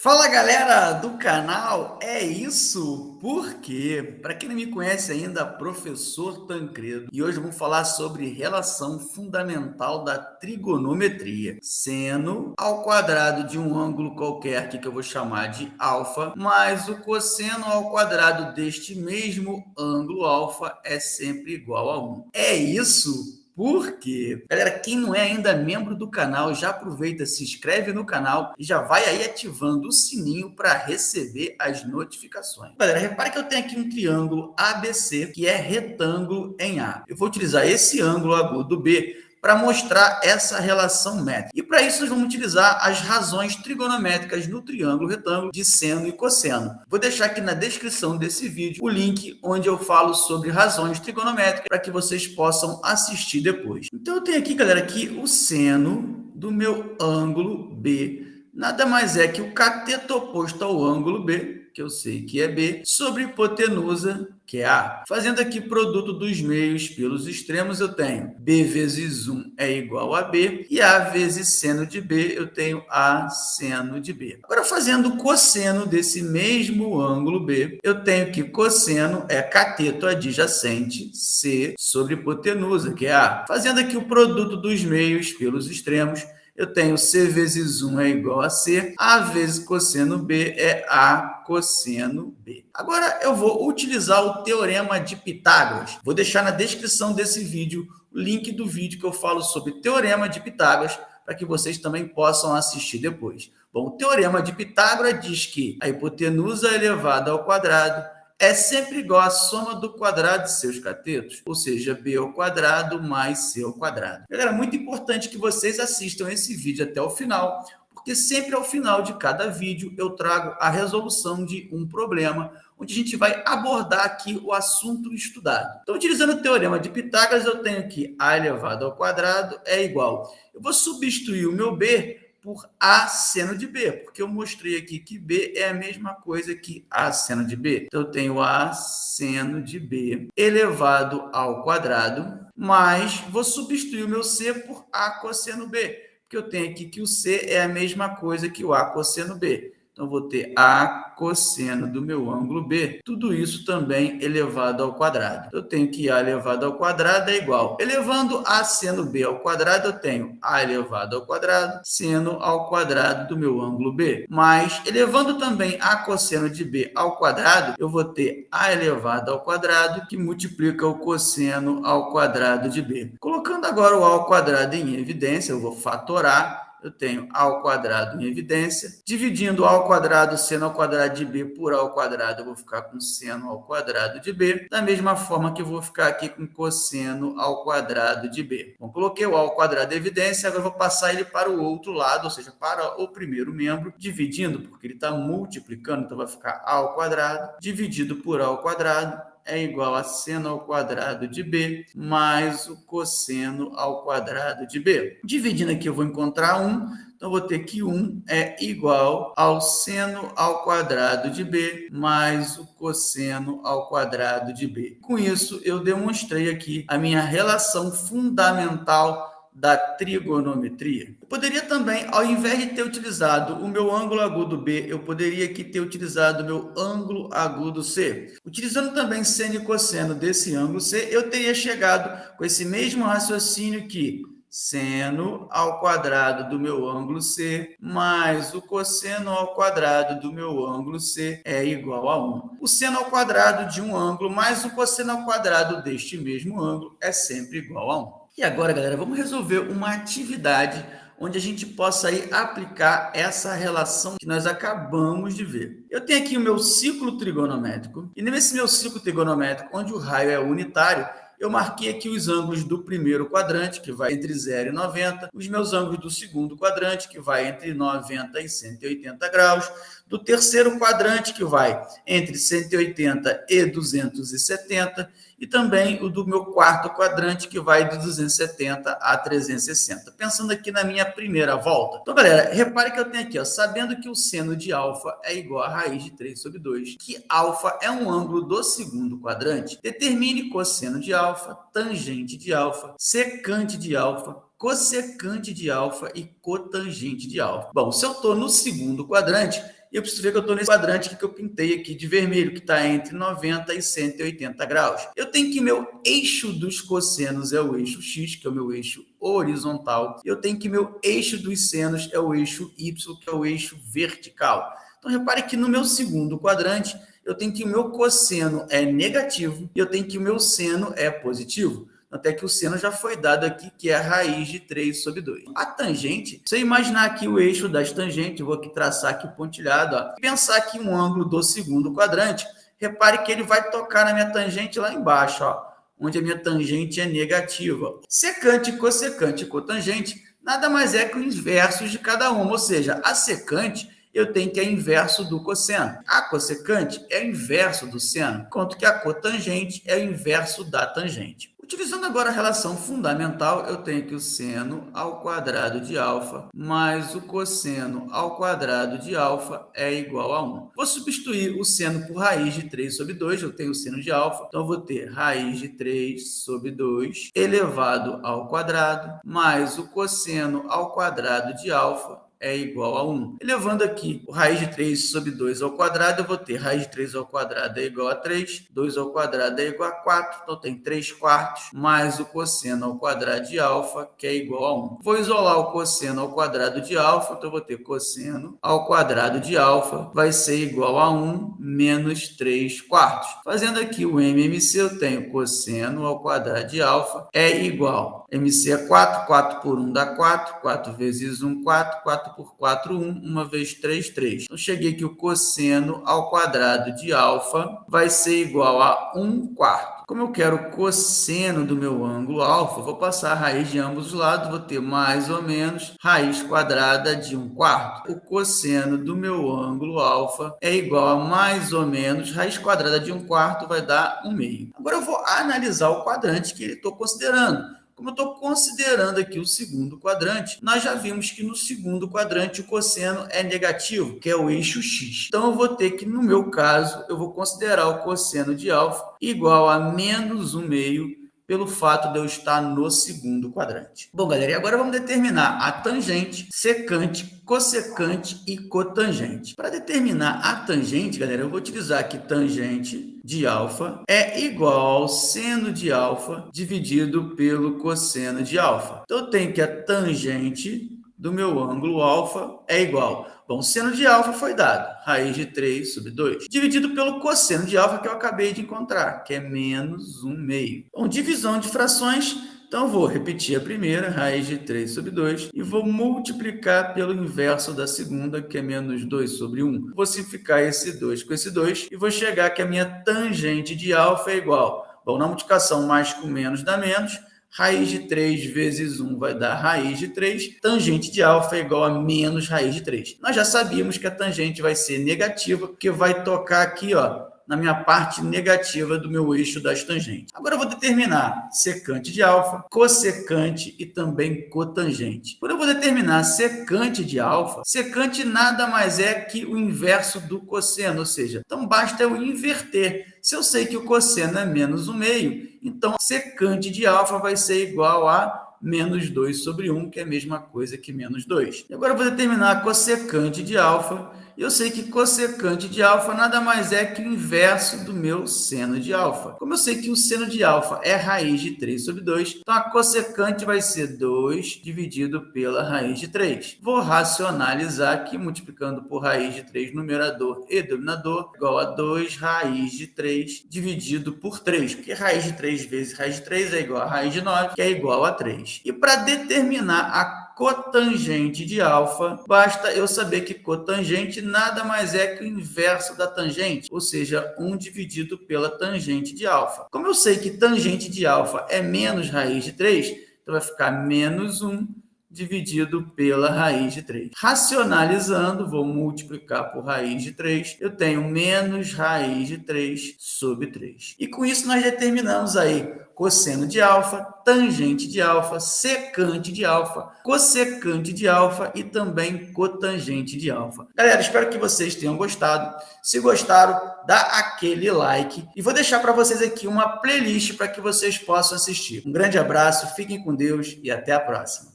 Fala galera do canal, é isso? Porque, para quem não me conhece ainda, professor Tancredo, e hoje vamos falar sobre relação fundamental da trigonometria. Seno ao quadrado de um ângulo qualquer, que eu vou chamar de alfa, mais o cosseno ao quadrado deste mesmo ângulo alfa é sempre igual a 1. É isso? Por quê? Galera, quem não é ainda membro do canal, já aproveita, se inscreve no canal e já vai aí ativando o sininho para receber as notificações. Galera, repare que eu tenho aqui um triângulo ABC que é retângulo em A. Eu vou utilizar esse ângulo agudo B para mostrar essa relação métrica. E para isso, nós vamos utilizar as razões trigonométricas no triângulo retângulo de seno e cosseno. Vou deixar aqui na descrição desse vídeo o link onde eu falo sobre razões trigonométricas para que vocês possam assistir depois. Então, eu tenho aqui, galera, que o seno do meu ângulo B nada mais é que o cateto oposto ao ângulo B, que eu sei que é B, sobre hipotenusa, que é A. Fazendo aqui produto dos meios pelos extremos, eu tenho B vezes 1 é igual a B, e A vezes seno de B, eu tenho A seno de B. Agora, fazendo cosseno desse mesmo ângulo B, eu tenho que cosseno é cateto adjacente C sobre hipotenusa, que é A. Fazendo aqui o produto dos meios pelos extremos, eu tenho C vezes 1 é igual a C, A vezes cosseno B é A cosseno B. Agora eu vou utilizar o teorema de Pitágoras. Vou deixar na descrição desse vídeo o link do vídeo que eu falo sobre teorema de Pitágoras, para que vocês também possam assistir depois. Bom, o teorema de Pitágoras diz que a hipotenusa elevada ao quadrado é sempre igual à soma do quadrado de seus catetos, ou seja, b ao quadrado mais c ao quadrado. Galera, é muito importante que vocês assistam esse vídeo até o final, porque sempre ao final de cada vídeo eu trago a resolução de um problema, onde a gente vai abordar aqui o assunto estudado. Então, utilizando o teorema de Pitágoras, eu tenho que a elevado ao quadrado é igual. Eu vou substituir o meu b por A seno de B, porque eu mostrei aqui que B é a mesma coisa que A seno de B. Então, eu tenho A seno de B elevado ao quadrado, mas vou substituir o meu C por A cosseno B, porque eu tenho aqui que o C é a mesma coisa que o A cosseno B. Então, vou ter A cosseno do meu ângulo B, tudo isso também elevado ao quadrado. Eu tenho que A elevado ao quadrado é igual. Elevando A seno B ao quadrado, eu tenho A elevado ao quadrado, seno ao quadrado do meu ângulo B. Mas, elevando também A cosseno de B ao quadrado, eu vou ter A elevado ao quadrado, que multiplica o cosseno ao quadrado de B. Colocando agora o A ao quadrado em evidência, eu vou fatorar. Eu tenho A ao quadrado em evidência. Dividindo A ao quadrado, seno ao quadrado de B por A ao quadrado, eu vou ficar com seno ao quadrado de B. Da mesma forma que eu vou ficar aqui com cosseno ao quadrado de B. Bom, coloquei o A ao quadrado em evidência, agora eu vou passar ele para o outro lado, ou seja, para o primeiro membro, dividindo, porque ele está multiplicando, então vai ficar A ao quadrado, dividido por A ao quadrado, é igual a seno ao quadrado de B mais o cosseno ao quadrado de B. Dividindo aqui, eu vou encontrar 1. Então, eu vou ter que 1 é igual ao seno ao quadrado de B mais o cosseno ao quadrado de B. Com isso, eu demonstrei aqui a minha relação fundamental da trigonometria. Eu poderia também, ao invés de ter utilizado o meu ângulo agudo B, eu poderia aqui ter utilizado o meu ângulo agudo C. Utilizando também seno e cosseno desse ângulo C, eu teria chegado com esse mesmo raciocínio que seno ao quadrado do meu ângulo C mais o cosseno ao quadrado do meu ângulo C é igual a 1. O seno ao quadrado de um ângulo mais o cosseno ao quadrado deste mesmo ângulo é sempre igual a 1. E agora, galera, vamos resolver uma atividade onde a gente possa aí aplicar essa relação que nós acabamos de ver. Eu tenho aqui o meu ciclo trigonométrico, e nesse meu ciclo trigonométrico, onde o raio é unitário, eu marquei aqui os ângulos do primeiro quadrante, que vai entre 0 e 90, os meus ângulos do segundo quadrante, que vai entre 90 e 180 graus, do terceiro quadrante, que vai entre 180 e 270, e também o do meu quarto quadrante, que vai de 270 a 360. Pensando aqui na minha primeira volta. Então, galera, repare que eu tenho aqui, ó, sabendo que o seno de alfa é igual a raiz de 3 sobre 2, que alfa é um ângulo do segundo quadrante, determine cosseno de alfa, tangente de alfa, secante de alfa, cossecante de alfa e cotangente de alfa. Bom, se eu estou no segundo quadrante, E eu preciso ver que eu estou nesse quadrante que eu pintei aqui de vermelho, que está entre 90 e 180 graus. Eu tenho que meu eixo dos cossenos é o eixo X, que é o meu eixo horizontal. E eu tenho que meu eixo dos senos é o eixo Y, que é o eixo vertical. Então, repare que no meu segundo quadrante, eu tenho que o meu cosseno é negativo e eu tenho que o meu seno é positivo. Até que o seno já foi dado aqui, que é a raiz de 3 sobre 2. A tangente, se eu imaginar aqui o eixo das tangentes, eu vou aqui traçar aqui o pontilhado, ó, pensar aqui um ângulo do segundo quadrante, repare que ele vai tocar na minha tangente lá embaixo, ó, onde a minha tangente é negativa. Secante, cossecante e cotangente nada mais é que os inversos de cada uma, ou seja, a secante eu tenho que é inverso do cosseno. A cossecante é o inverso do seno, enquanto que a cotangente é o inverso da tangente. Utilizando agora a relação fundamental, eu tenho que o seno ao quadrado de alfa mais o cosseno ao quadrado de alfa é igual a 1. Vou substituir o seno por raiz de 3 sobre 2, eu tenho o seno de alfa, então eu vou ter raiz de 3 sobre 2 elevado ao quadrado mais o cosseno ao quadrado de alfa é igual a 1. Elevando aqui o raiz de 3 sobre 2 ao quadrado, eu vou ter raiz de 3 ao quadrado é igual a 3, 2 ao quadrado é igual a 4, então tem 3 quartos, mais o cosseno ao quadrado de alfa, que é igual a 1. Vou isolar o cosseno ao quadrado de alfa, então eu vou ter cosseno ao quadrado de alfa vai ser igual a 1 menos 3 quartos. Fazendo aqui o MMC, eu tenho cosseno ao quadrado de alfa é igual. MC é 4, 4 por 1 dá 4, 4 vezes 1, 4, 4 por 4, 1, 1 vezes 3, 3. Então, cheguei que o cosseno ao quadrado de alfa vai ser igual a 1 quarto. Como eu quero o cosseno do meu ângulo alfa, vou passar a raiz de ambos os lados, vou ter mais ou menos raiz quadrada de 1 quarto. O cosseno do meu ângulo alfa é igual a mais ou menos raiz quadrada de 1 quarto, vai dar 1 meio. Agora eu vou analisar o quadrante que ele estou considerando. Como eu estou considerando aqui o segundo quadrante, nós já vimos que no segundo quadrante o cosseno é negativo, que é o eixo X. Então, eu vou ter que, no meu caso, eu vou considerar o cosseno de alfa igual a menos 1 meio, pelo fato de eu estar no segundo quadrante. Bom, galera, e agora vamos determinar a tangente, secante, cossecante e cotangente. Para determinar a tangente, galera, eu vou utilizar aqui tangente de alfa é igual ao seno de alfa dividido pelo cosseno de alfa. Então, eu tenho que a tangente do meu ângulo alfa é igual. Bom, seno de alfa foi dado, raiz de 3 sobre 2, dividido pelo cosseno de alfa que eu acabei de encontrar, que é menos 1 meio. Bom, divisão de frações, então eu vou repetir a primeira, raiz de 3 sobre 2, e vou multiplicar pelo inverso da segunda, que é menos 2 sobre 1. Vou simplificar esse 2 com esse 2, e vou chegar que a minha tangente de alfa é igual. Bom, na multiplicação mais com menos dá menos, raiz de 3 vezes 1 vai dar raiz de 3. Tangente de alfa é igual a menos raiz de 3. Nós já sabíamos que a tangente vai ser negativa, porque vai tocar aqui, ó, na minha parte negativa do meu eixo das tangentes. Agora eu vou determinar secante de alfa, cossecante e também cotangente. Quando eu vou determinar secante de alfa, secante nada mais é que o inverso do cosseno, ou seja, então basta eu inverter. Se eu sei que o cosseno é menos 1 meio, então secante de alfa vai ser igual a menos 2 sobre 1, que é a mesma coisa que menos 2. E agora eu vou determinar a cossecante de alfa. Eu sei que cossecante de alfa nada mais é que o inverso do meu seno de alfa. Como eu sei que o seno de alfa é raiz de 3 sobre 2, então a cossecante vai ser 2 dividido pela raiz de 3. Vou racionalizar aqui, multiplicando por raiz de 3, numerador e denominador, igual a 2 raiz de 3 dividido por 3, porque raiz de 3 vezes raiz de 3 é igual a raiz de 9, que é igual a 3. E para determinar a cotangente de alfa, basta eu saber que cotangente nada mais é que o inverso da tangente, ou seja, 1 dividido pela tangente de alfa. Como eu sei que tangente de alfa é menos raiz de 3, então vai ficar menos 1 dividido pela raiz de 3. Racionalizando, vou multiplicar por raiz de 3, eu tenho menos raiz de 3 sobre 3. E com isso nós determinamos aí cosseno de alfa, tangente de alfa, secante de alfa, cossecante de alfa e também cotangente de alfa. Galera, espero que vocês tenham gostado. Se gostaram, dá aquele like. E vou deixar para vocês aqui uma playlist para que vocês possam assistir. Um grande abraço, fiquem com Deus e até a próxima.